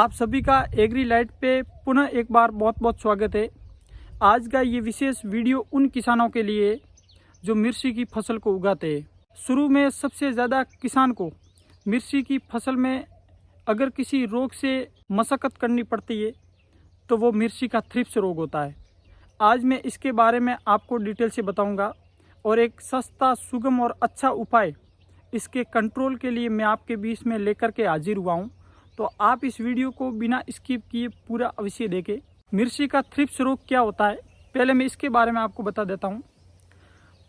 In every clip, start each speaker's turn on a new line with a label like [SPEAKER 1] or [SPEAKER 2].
[SPEAKER 1] आप सभी का एग्री लाइट पे पुनः एक बार बहुत बहुत स्वागत है। आज का ये विशेष वीडियो उन किसानों के लिए जो मिर्ची की फसल को उगाते हैं। शुरू में सबसे ज़्यादा किसान को मिर्ची की फसल में अगर किसी रोग से मशक्क़त करनी पड़ती है तो वो मिर्ची का थ्रिप्स रोग होता है। आज मैं इसके बारे में आपको डिटेल से बताऊंगा और एक सस्ता, सुगम और अच्छा उपाय इसके कंट्रोल के लिए मैं आपके बीच में लेकर के हाजिर हुआ हूँ। तो आप इस वीडियो को बिना स्किप किए पूरा अवश्य देखें। मिर्ची का थ्रिप्स रोग क्या होता है, पहले मैं इसके बारे में आपको बता देता हूँ।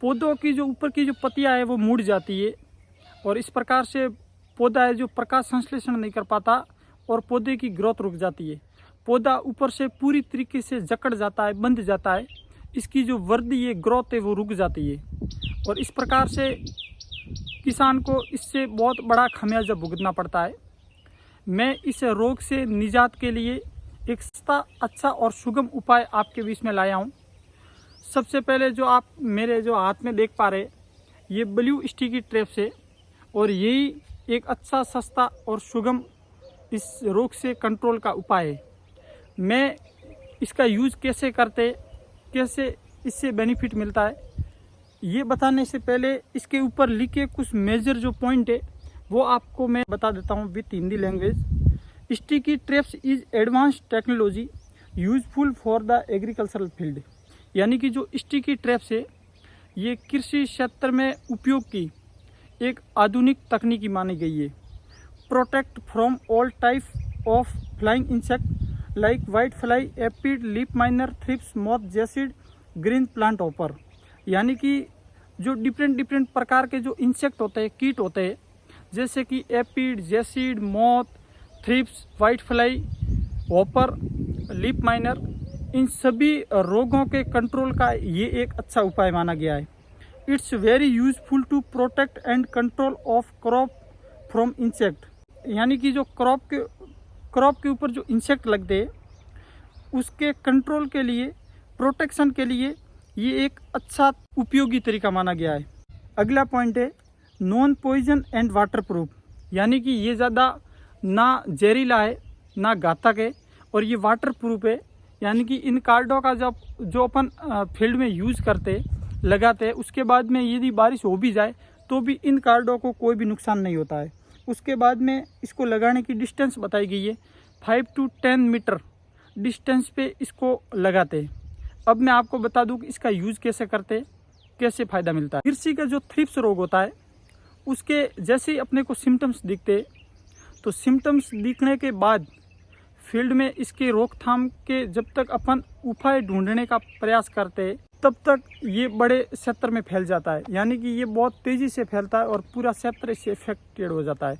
[SPEAKER 1] पौधों की जो ऊपर की जो पत्तियाँ है वो मुड़ जाती है और इस प्रकार से पौधा है जो प्रकाश संश्लेषण नहीं कर पाता और पौधे की ग्रोथ रुक जाती है। पौधा ऊपर से पूरी तरीके से जकड़ जाता है, बंध जाता है। इसकी जो वृद्धि है, ग्रोथ है, वो रुक जाती है और इस प्रकार से किसान को इससे बहुत बड़ा खामियाजा भुगतना पड़ता है। मैं इस रोग से निजात के लिए एक सस्ता, अच्छा और सुगम उपाय आपके बीच में लाया हूँ। सबसे पहले जो आप मेरे जो हाथ में देख पा रहे, ये ब्लू स्टिकी ट्रैप्स है और यही एक अच्छा, सस्ता और सुगम इस रोग से कंट्रोल का उपाय है। मैं इसका यूज़ कैसे करते, कैसे इससे बेनिफिट मिलता है, ये बताने से पहले इसके ऊपर लिखे कुछ मेजर जो पॉइंट है वो आपको मैं बता देता हूँ with Hindi language. Sticky traps is advanced technology useful for the agricultural field. यानी कि जो स्टिकी ट्रैप्स है ये कृषि क्षेत्र में उपयोग की एक आधुनिक तकनीकी मानी गई है। Protect from all type of flying insect like white fly, aphid, leaf miner, thrips, moth, jassid, green plant hopper. यानी कि जो डिफरेंट प्रकार के जो इंसेक्ट होते हैं, कीट होते हैं, जैसे कि aphid, jassid, moth, thrips, white fly, hopper, leaf miner, इन सभी रोगों के कंट्रोल का ये एक अच्छा उपाय माना गया है। It's very useful to protect and control of crop from insect. यानी कि जो क्रॉप के ऊपर जो इंसेक्ट लगते हैं उसके कंट्रोल के लिए, प्रोटेक्शन के लिए ये एक अच्छा उपयोगी तरीका माना गया है। अगला पॉइंट है non poison and water proof. यानी कि ये ज़्यादा ना जहरीला है ना घातक है और ये वाटर प्रूफ है। यानी कि इन कार्डों का जब जो अपन फील्ड में यूज़ करते, लगाते, उसके बाद में यदि बारिश हो भी जाए तो भी इन कार्डों को कोई भी नुकसान नहीं होता है। उसके बाद में इसको लगाने की डिस्टेंस बताई गई है 5 to 10 मीटर डिस्टेंस पे इसको लगाते हैं। अब मैं आपको बता दूं कि इसका यूज़ कैसे करते, कैसे फ़ायदा मिलता है। मिर्ची का जो थ्रिप्स रोग होता है उसके जैसे ही अपने को सिम्टम्स दिखते, तो सिम्टम्स दिखने के बाद फील्ड में इसके रोकथाम के जब तक अपन उपाय ढूंढने का प्रयास करते तब तक ये बड़े क्षेत्र में फैल जाता है। यानी कि ये बहुत तेज़ी से फैलता है और पूरा क्षेत्र इससे इफेक्टेड हो जाता है।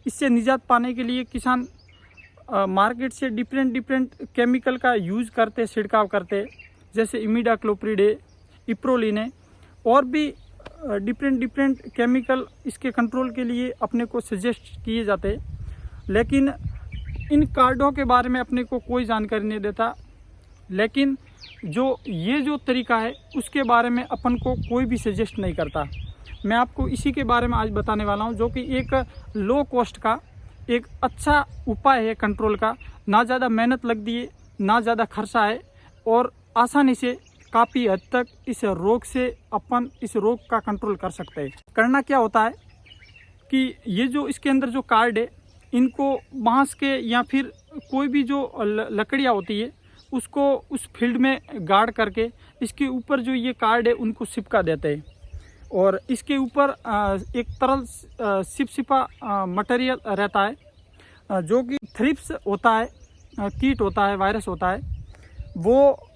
[SPEAKER 1] इससे निजात पाने के लिए किसान मार्केट से डिफरेंट केमिकल का यूज़ करते, छिड़काव करते, जैसे इमिडाक्लोप्रिड है, इप्रोलिन है और भी डिफरेंट केमिकल इसके कंट्रोल के लिए अपने को सजेस्ट किए जाते हैं। लेकिन इन कार्डों के बारे में अपने को कोई जानकारी नहीं देता। लेकिन जो तरीका है उसके बारे में अपन को कोई भी सजेस्ट नहीं करता। मैं आपको इसी के बारे में आज बताने वाला हूं, जो कि एक लो कॉस्ट का एक अच्छा उपाय है कंट्रोल का। ना ज़्यादा मेहनत लगती है, ना ज़्यादा खर्चा है और आसानी से काफ़ी हद तक इस रोग से अपन इस रोग का कंट्रोल कर सकते हैं। करना क्या होता है कि ये जो इसके अंदर जो कार्ड है, इनको बांस के या फिर कोई भी जो लकड़ियाँ होती है उसको उस फील्ड में गाड़ करके इसके ऊपर जो ये कार्ड है उनको चिपका देते हैं और इसके ऊपर एक तरल चिपचिपा मटेरियल रहता है जो कि थ्रिप्स होता है, कीट होता है, वायरस होता है। वो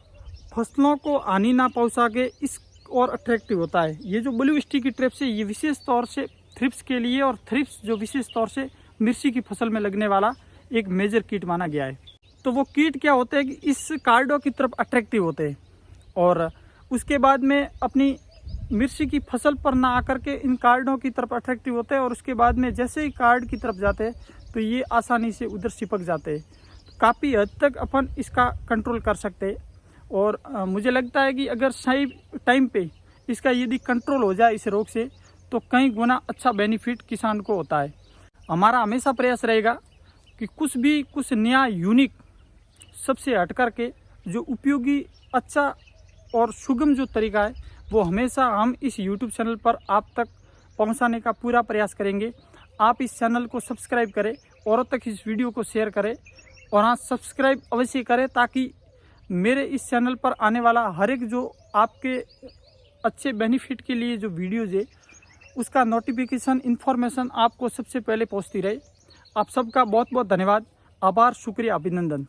[SPEAKER 1] फसलों को हानि ना पहुंचा के इस और अट्रैक्टिव होता है। ये जो ब्लू स्टिकी ट्रैप्स है ये विशेष तौर से थ्रिप्स के लिए, और थ्रिप्स जो विशेष तौर से मिर्ची की फसल में लगने वाला एक मेजर कीट माना गया है। तो वो कीट क्या होते हैं कि इस कार्डों की तरफ अट्रैक्टिव होते हैं और उसके बाद में अपनी मिर्ची की फसल पर ना आकर के इन कार्डों की तरफ अट्रैक्टिव होते हैं और उसके बाद में जैसे ही कार्ड की तरफ जाते हैं तो ये आसानी से उधर चिपक जाते हैं। काफ़ी हद तक अपन इसका कंट्रोल कर सकते हैं और मुझे लगता है कि अगर सही टाइम पे इसका यदि कंट्रोल हो जाए इस रोग से तो कई गुना अच्छा बेनिफिट किसान को होता है। हमारा हमेशा प्रयास रहेगा कि कुछ नया यूनिक सबसे हट कर के जो उपयोगी अच्छा और सुगम जो तरीका है वो हमेशा हम इस YouTube चैनल पर आप तक पहुंचाने का पूरा प्रयास करेंगे। आप इस चैनल को सब्सक्राइब करें, औरों तक इस वीडियो को शेयर करें और हाँ सब्सक्राइब अवश्य करें ताकि मेरे इस चैनल पर आने वाला हर एक जो आपके अच्छे बेनिफिट के लिए जो वीडियोज़ है उसका नोटिफिकेशन इन्फॉर्मेशन आपको सबसे पहले पहुंचती रहे। आप सबका बहुत बहुत धन्यवाद, आभार, शुक्रिया, अभिनंदन।